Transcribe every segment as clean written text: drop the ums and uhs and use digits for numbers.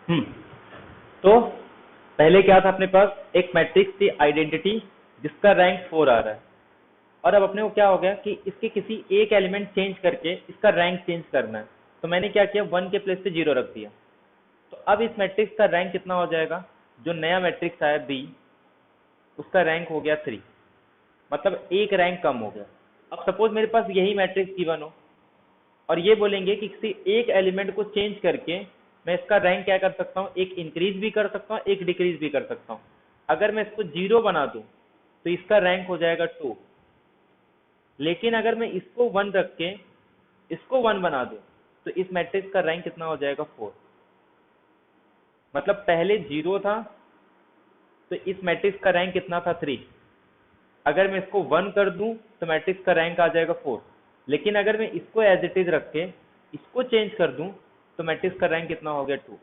हम्म। तो पहले क्या था अपने पास, एक मैट्रिक्स थी आइडेंटिटी जिसका रैंक 4 आ रहा है, और अब अपने को क्या हो गया कि इसके किसी एक एलिमेंट चेंज करके इसका रैंक चेंज करना है। तो मैंने क्या किया, 1 के प्लेस पे 0 रख दिया। तो अब इस मैट्रिक्स का रैंक कितना हो जाएगा, जो नया मैट्रिक्स आया बी, उसका रैंक हो गया 3, मतलब एक रैंक कम हो गया। अब सपोज मेरे पास यही मैट्रिक्स गिवन हो और ये बोलेंगे कि किसी एक एलिमेंट को चेंज करके मैं इसका रैंक क्या कर सकता हूँ, एक इंक्रीज भी कर सकता हूँ, एक डिक्रीज भी कर सकता हूँ। अगर मैं इसको 0 बना दूं तो इसका रैंक हो जाएगा 2, लेकिन अगर मैं इसको 1 रख के इसको 1 बना दूं तो इस मैट्रिक्स का रैंक कितना हो जाएगा, 4। मतलब पहले 0 था तो इस मैट्रिक्स का रैंक कितना था, 3। अगर मैं इसको 1 कर दूं तो मैट्रिक्स का रैंक आ जाएगा 4, लेकिन अगर मैं इसको एज इट इज रख के इसको चेंज कर दूं तो मैट्रिक्स का रैंक कितना हो गया, 2।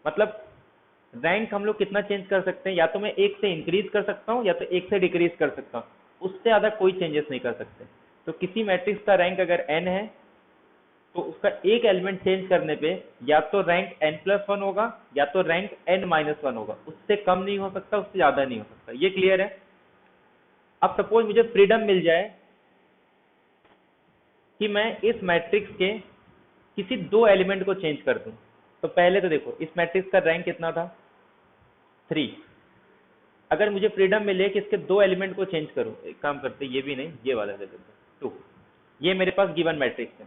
मतलब रैंक हम लोग कितना चेंज कर सकते हैं, या तो मैं एक से इंक्रीज कर सकता हूँ या तो एक से डिक्रीज कर सकता हूँ, उससे ज्यादा कोई चेंजेस नहीं कर सकते। तो किसी मैट्रिक्स का रैंक अगर n है तो उसका एक एलिमेंट चेंज करने पे या तो रैंक n+1 होगा या तो रैंक n-1 होगा, उससे कम नहीं हो सकता, उससे ज्यादा नहीं हो सकता। ये क्लियर है। अब सपोज मुझे फ्रीडम मिल जाए कि मैं इस मैट्रिक्स के किसी दो एलिमेंट को चेंज कर दूं। तो पहले तो देखो इस मैट्रिक्स का रैंक कितना था, 3। अगर मुझे फ्रीडम मिले कि इसके दो एलिमेंट को चेंज करूं, एक काम करते ये भी नहीं, ये वाला ले लेते 2। ये मेरे पास गिवन मैट्रिक्स है।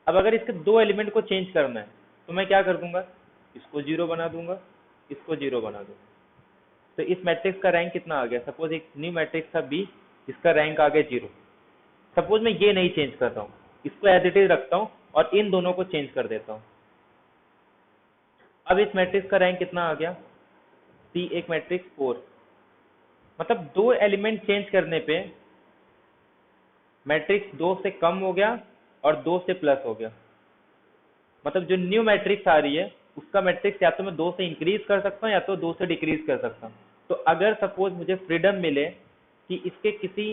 अब अगर इसके दो एलिमेंट को चेंज करना है तो मैं क्या कर दूंगा, इसको 0 बना दूंगा, इसको 0 बना दूंगा। तो इस मैट्रिक्स का रैंक कितना आ गया, सपोज एक न्यू मैट्रिक्स था बी, इसका रैंक आ गया 0। सपोज मैं ये नहीं चेंज करता हूँ, इसको एज इट इज रखता हूँ और इन दोनों को चेंज कर देता हूँ। अब इस मैट्रिक्स का रैंक कितना आ गया, सी एक मैट्रिक्स 4। मतलब दो एलिमेंट चेंज करने पे मैट्रिक्स 2 से कम हो गया और 2 से प्लस हो गया। मतलब जो न्यू मैट्रिक्स आ रही है उसका मैट्रिक्स या तो मैं 2 से इंक्रीज कर सकता हूँ या तो 2 से डिक्रीज कर सकता हूँ। तो अगर सपोज मुझे फ्रीडम मिले कि इसके किसी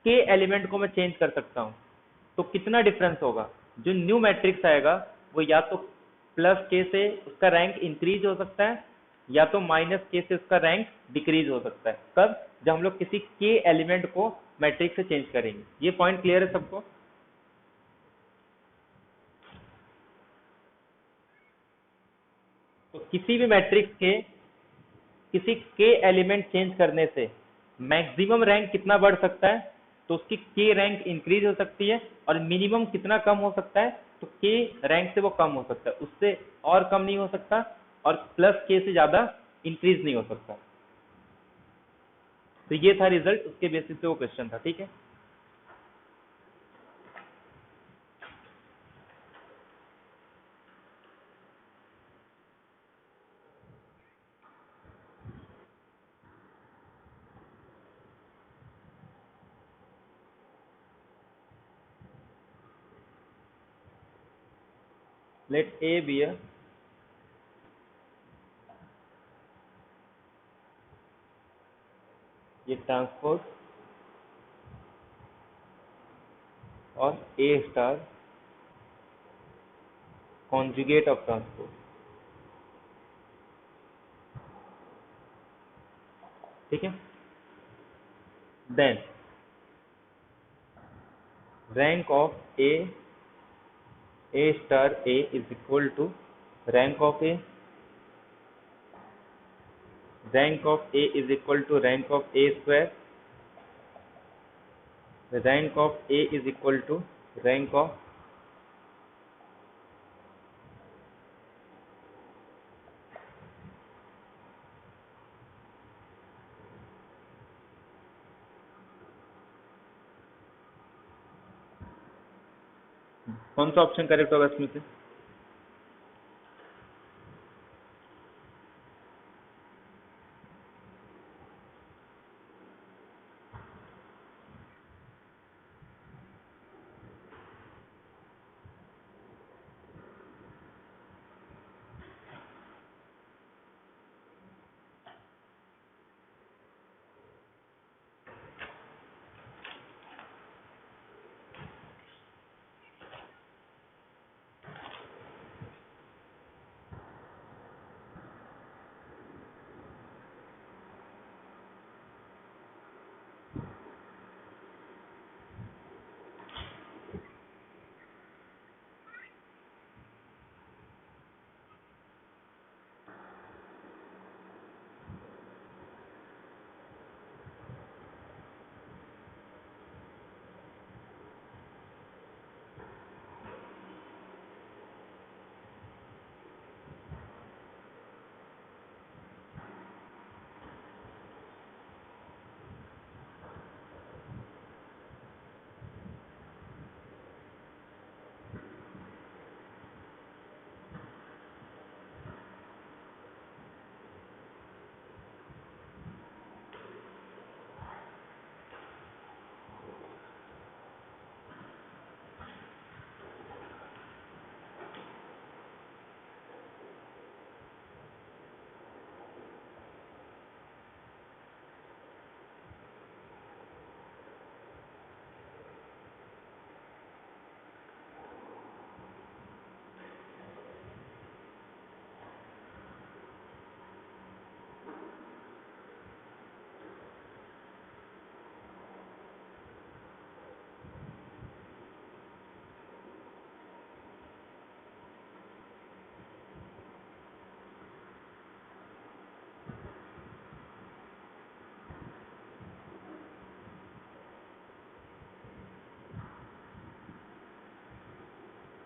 के एलिमेंट को मैं चेंज कर सकता हूँ तो कितना डिफरेंस होगा, जो न्यू मैट्रिक्स आएगा वो या तो प्लस के से उसका रैंक इंक्रीज हो सकता है या तो माइनस के से उसका रैंक डिक्रीज हो सकता है। कब, जब हम लोग किसी के एलिमेंट को मैट्रिक्स से चेंज करेंगे। ये पॉइंट क्लियर है सबको। तो किसी भी मैट्रिक्स के किसी के एलिमेंट चेंज करने से मैक्सिमम रैंक कितना बढ़ सकता है, तो उसकी के रैंक इंक्रीज हो सकती है, और मिनिमम कितना कम हो सकता है, तो के रैंक से वो कम हो सकता है, उससे और कम नहीं हो सकता, और प्लस के से ज्यादा इंक्रीज नहीं हो सकता। तो ये था रिजल्ट, उसके बेसिस पे वो क्वेश्चन था। ठीक है, लेट ए बी अ ये ट्रांसपोज और A star conjugate of transpose. ठीक है, then rank of A star A is equal to rank of A, rank of A is equal to rank of A square, rank of A is equal to rank of कौन सा option correct होगा इसमें से,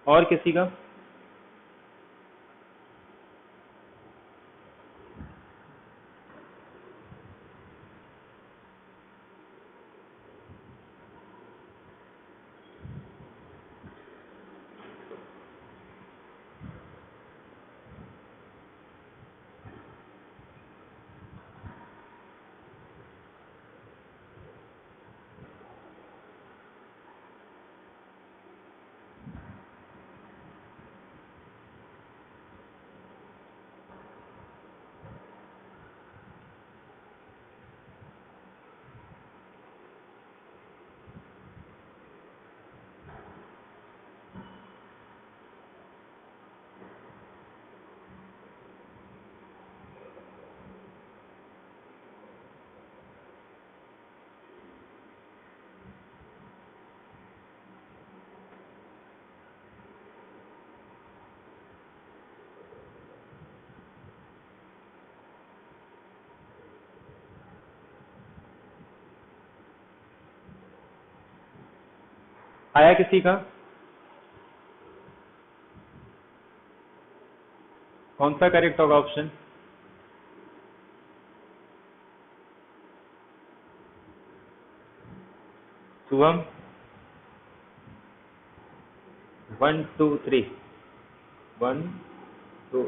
और किसी का? आया किसी का? कौन सा करेक्ट होगा ऑप्शन? शुभम? 1 2 3, 1 2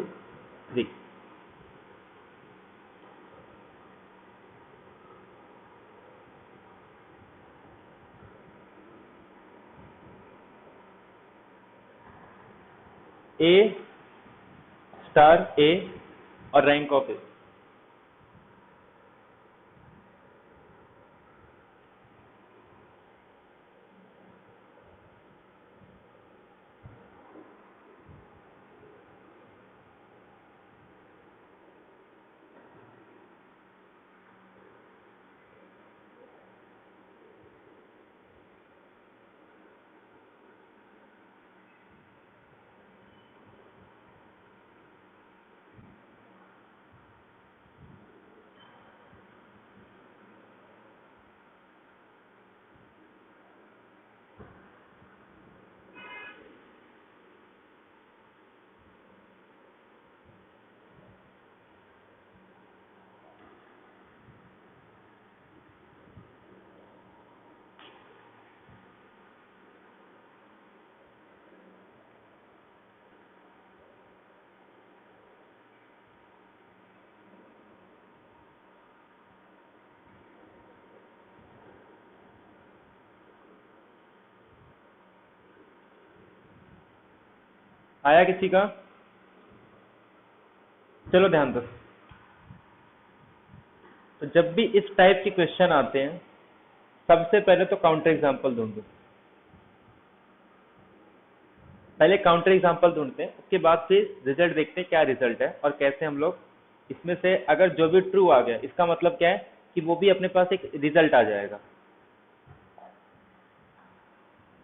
3। ए स्टार ए और रैंक ऑफ ए। आया किसी का? चलो ध्यान दो। तो जब भी इस टाइप के क्वेश्चन आते हैं, सबसे पहले तो काउंटर एग्जांपल ढूंढो। पहले काउंटर एग्जांपल ढूंढते हैं, उसके बाद फिर रिजल्ट देखते हैं क्या रिजल्ट है और कैसे हम लोग इसमें से अगर जो भी ट्रू आ गया, इसका मतलब क्या है कि वो भी अपने पास एक रिजल्ट आ जाएगा।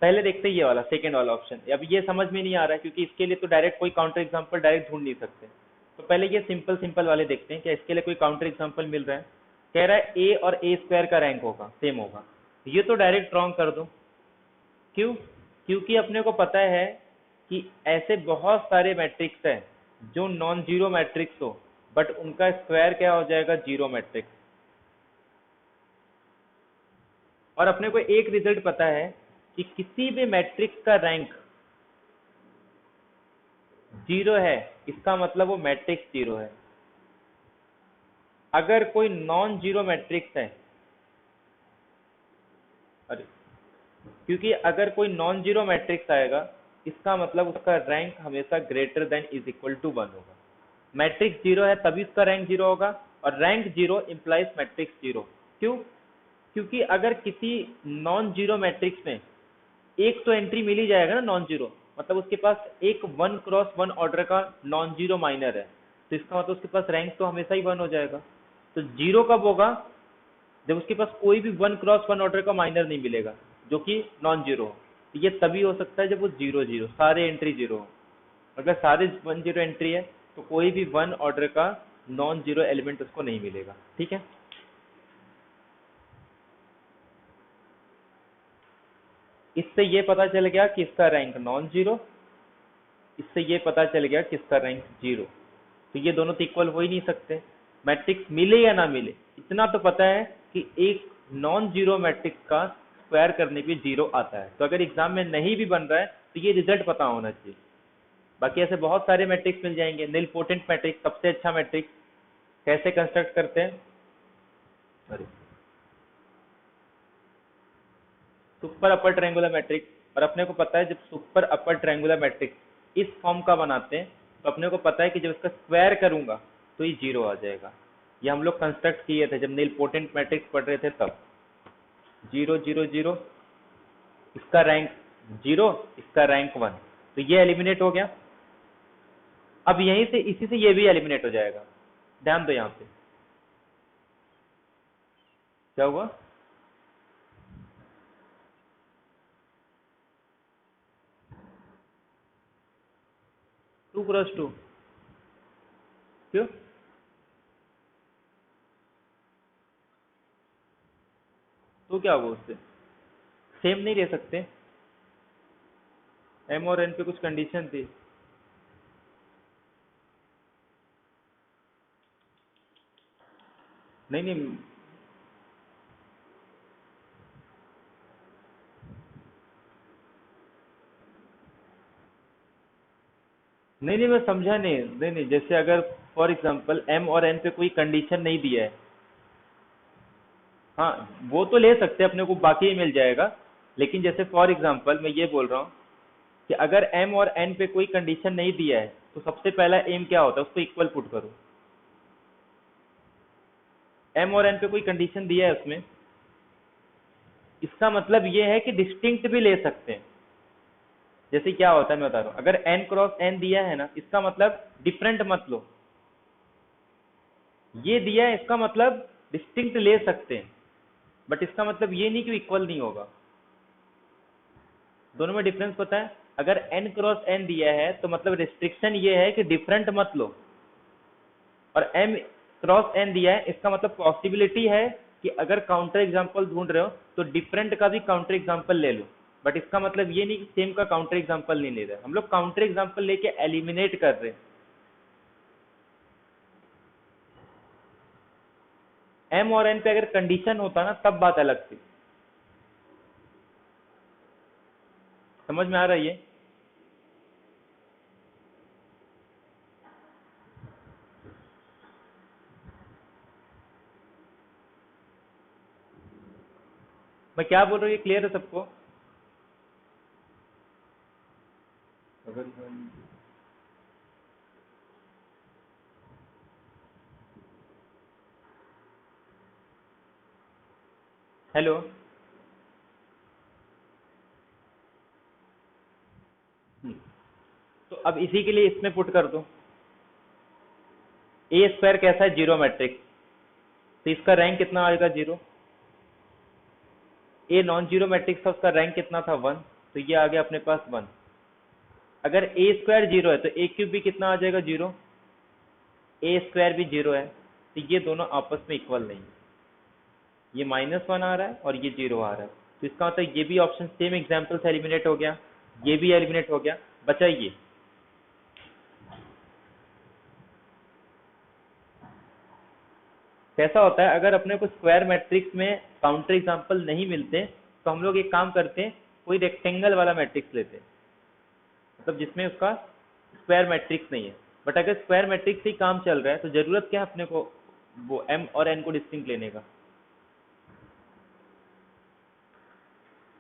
पहले देखते हैं ये वाला सेकंड वाला ऑप्शन। अब ये समझ में नहीं आ रहा है क्योंकि इसके लिए तो डायरेक्ट कोई काउंटर एग्जांपल डायरेक्ट ढूंढ नहीं सकते। तो पहले ये सिंपल सिंपल वाले देखते हैं क्या इसके लिए कोई काउंटर एग्जांपल मिल रहा है। कह रहा है ए और ए स्क्वायर का रैंक होगा सेम होगा, ये तो डायरेक्ट रॉन्ग कर दो। क्यों? क्योंकि अपने को पता है कि ऐसे बहुत सारे मैट्रिक्स हैं जो नॉन जीरो मैट्रिक्स हो बट उनका स्क्वायर क्या हो जाएगा, जीरो मैट्रिक्स। और अपने को एक रिजल्ट पता है कि किसी भी मैट्रिक्स का रैंक जीरो है, इसका मतलब वो मैट्रिक्स जीरो है। अगर कोई नॉन जीरो मैट्रिक्स है, अरे क्योंकि अगर कोई नॉन जीरो मैट्रिक्स आएगा, इसका मतलब उसका रैंक हमेशा greater than is equal to 1 होगा। मैट्रिक्स जीरो है तभी उसका रैंक जीरो होगा, और rank zero implies matrix zero. क्यों? क्योंकि अगर किसी नॉन जीरो मैट्रिक्स में एक तो एंट्री मिल ही जाएगा ना नॉन जीरो, मतलब उसके पास एक 1 क्रॉस 1 ऑर्डर का नॉन जीरो माइनर है, तो इसका मतलब उसके पास रैंक तो हमेशा ही 1 हो जाएगा। तो जीरो कब होगा? जब उसके पास कोई भी 1 क्रॉस 1 ऑर्डर का माइनर नहीं मिलेगा जो कि नॉन जीरो हो। तो ये तभी हो सकता है जब वो जीरो जीरो सारे एंट्री जीरो हो। अगर सारे 1 0 एंट्री है तो कोई भी 1 ऑर्डर का नॉन जीरो एलिमेंट उसको नहीं मिलेगा। ठीक है, इससे ये पता चल गया कि इसका रैंक नॉन जीरो इससे ये पता चल गया किसका रैंक 0। तो ये दोनों तो इक्वल हो ही नहीं सकते। मैट्रिक्स मिले या ना मिले, इतना तो पता है कि एक नॉन जीरो मैट्रिक्स का स्क्वायर करने पे 0 आता है। तो अगर एग्जाम में नहीं भी बन रहा है तो ये रिजल्ट पता होना चाहिए। बाकी ऐसे बहुत सारे मैट्रिक्स मिल जाएंगे। निलपोटेंट मैट्रिक्स सबसे अच्छा मैट्रिक्स, कैसे कंस्ट्रक्ट करते हैं, अरे सुपर अपर ट्रायंगुलर मैट्रिक्स। और अपने को पता है जब सुपर अपर ट्रायंगुलर मैट्रिक्स इस फॉर्म का बनाते हैं तो अपने को पता है कि जब इसका स्क्वायर करूंगा तो ये 0 आ जाएगा। ये हम लोग कंस्ट्रक्ट किए थे जब निलपोटेंट मैट्रिक्स पढ़ रहे थे तब। 0 0 0, इसका रैंक 0, इसका रैंक 1, तो ये एलिमिनेट हो गया। अब यहीं से इसी से ये भी एलिमिनेट हो जाएगा। ध्यान दो यहाँ पे क्या हुआ, 2 × 2 क्यों, तो क्या हुआ उससे, सेम नहीं ले सकते, एम और एन पे कुछ कंडीशन थी। नहीं नहीं नहीं नहीं, मैं समझा नहीं। नहीं नहीं, जैसे अगर फॉर एग्जांपल एम और एन पे कोई कंडीशन नहीं दिया है, हाँ वो तो ले सकते हैं, अपने को बाकी ही मिल जाएगा। लेकिन जैसे फॉर एग्जांपल मैं ये बोल रहा हूँ कि अगर एम और एन पे कोई कंडीशन नहीं दिया है तो सबसे पहला एम क्या होता है, उसको इक्वल पुट करो। एम और एन पे कोई कंडीशन दिया है उसमें, इसका मतलब ये है कि डिस्टिंक्ट भी ले सकते हैं। जैसे क्या होता है मैं बता रहा हूँ, अगर n क्रॉस n दिया है ना, इसका मतलब डिफरेंट मत लो। ये दिया है इसका मतलब डिस्टिंक्ट ले सकते हैं, बट इसका मतलब ये नहीं कि इक्वल नहीं होगा। दोनों में डिफरेंस पता है। अगर n क्रॉस n दिया है तो मतलब रिस्ट्रिक्शन ये है कि डिफरेंट मत लो, और m क्रॉस n दिया है इसका मतलब पॉसिबिलिटी है कि अगर काउंटर एग्जांपल ढूंढ रहे हो तो डिफरेंट का भी काउंटर एग्जांपल ले लो। बट इसका मतलब ये नहीं कि सेम का काउंटर एग्जांपल नहीं ले रहे, हम लोग काउंटर एग्जांपल लेके एलिमिनेट कर रहे हैं। एम और एन पे अगर कंडीशन होता ना तब बात अलग थी। समझ में आ रहा है ये, मैं क्या बोल रहा हूँ, ये क्लियर है सबको। अगर हम हेलो, तो अब इसी के लिए इसमें पुट कर दो। ए स्क्वायर कैसा है, जीरो मैट्रिक्स, तो इसका रैंक कितना आएगा, 0। ए नॉन जीरो मैट्रिक्स था, उसका रैंक कितना था, 1, तो ये आ गया अपने पास 1। अगर ए स्क्वायर 0 है तो ए क्यूब भी कितना आ जाएगा, 0। ए स्क्वायर भी 0 है, तो ये दोनों आपस में इक्वल नहीं है। ये -1 आ रहा है और ये 0 आ रहा है, तो इसका मतलब ये भी ऑप्शन सेम एग्जाम्पल से एलिमिनेट हो गया, ये भी एलिमिनेट हो गया, बचा ये। कैसा होता है, अगर अपने को स्क्वायर मैट्रिक्स में काउंटर एग्जांपल नहीं मिलते तो हम लोग एक काम करते हैं, कोई रेक्टेंगल वाला मैट्रिक्स लेते हैं, मतलब जिसमें उसका स्क्वायर मैट्रिक्स नहीं है। बट अगर स्क्वायर मैट्रिक्स से ही काम चल रहा है तो जरूरत क्या है अपने को वो एम और एन को डिस्टिंक्ट लेने का।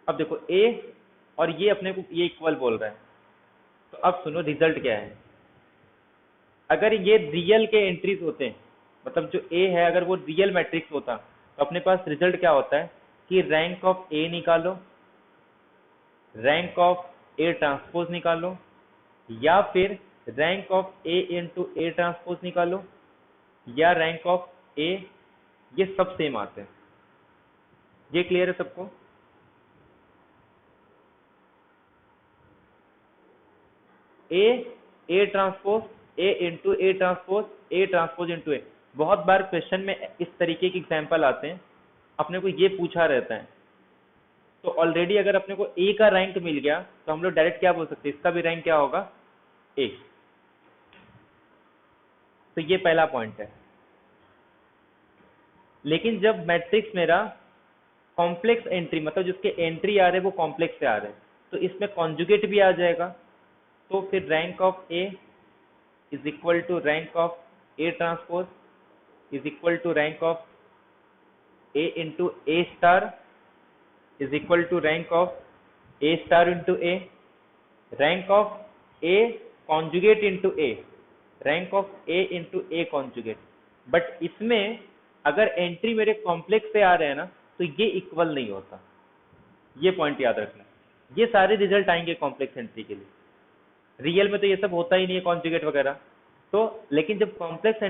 अब देखो ए और ये अपने को ये इक्वल बोल रहा है, तो अब सुनो रिजल्ट क्या है। अगर ये रियल के एंट्रीज होते हैं, मतलब जो ए है अगर वो रियल मैट्रिक्स होता तो अपने पास रिजल्ट क्या होता है कि रैंक ऑफ ए निकालो, रैंक ऑफ ए ट्रांसपोज निकालो, या फिर rank of A into A transpose निकालो, या रैंक ऑफ ए, ये सब सेम आते हैं। ये क्लियर है सबको। A transpose A into A transpose into A. बहुत बार क्वेश्चन में इस तरीके के एग्जाम्पल आते हैं, अपने को ये पूछा रहता है, तो ऑलरेडी अगर अपने को ए का रैंक मिल गया तो हम लोग डायरेक्ट क्या बोल सकते हैं, इसका भी रैंक क्या होगा, ए। तो ये पहला पॉइंट है। लेकिन जब मैट्रिक्स मेरा कॉम्प्लेक्स एंट्री, मतलब जिसके एंट्री आ रहे हैं वो कॉम्प्लेक्स से आ रहे हैं, तो इसमें कॉन्जुगेट भी आ जाएगा। तो फिर rank of A is equal to rank of A transpose is equal to rank of A into A star is equal to rank of A star into A, rank of A conjugate into A, rank of A into A conjugate. But इसमें अगर entry मेरे complex से आ रहे हैं ना, तो ये equal नहीं होता। ये पॉइंट याद रखना। ये सारे रिजल्ट आएंगे कॉम्प्लेक्स एंट्री के लिए। रियल में तो ये सब होता ही नहीं है कॉन्जुगेट वगैरह। तो लेकिन जब कॉम्प्लेक्स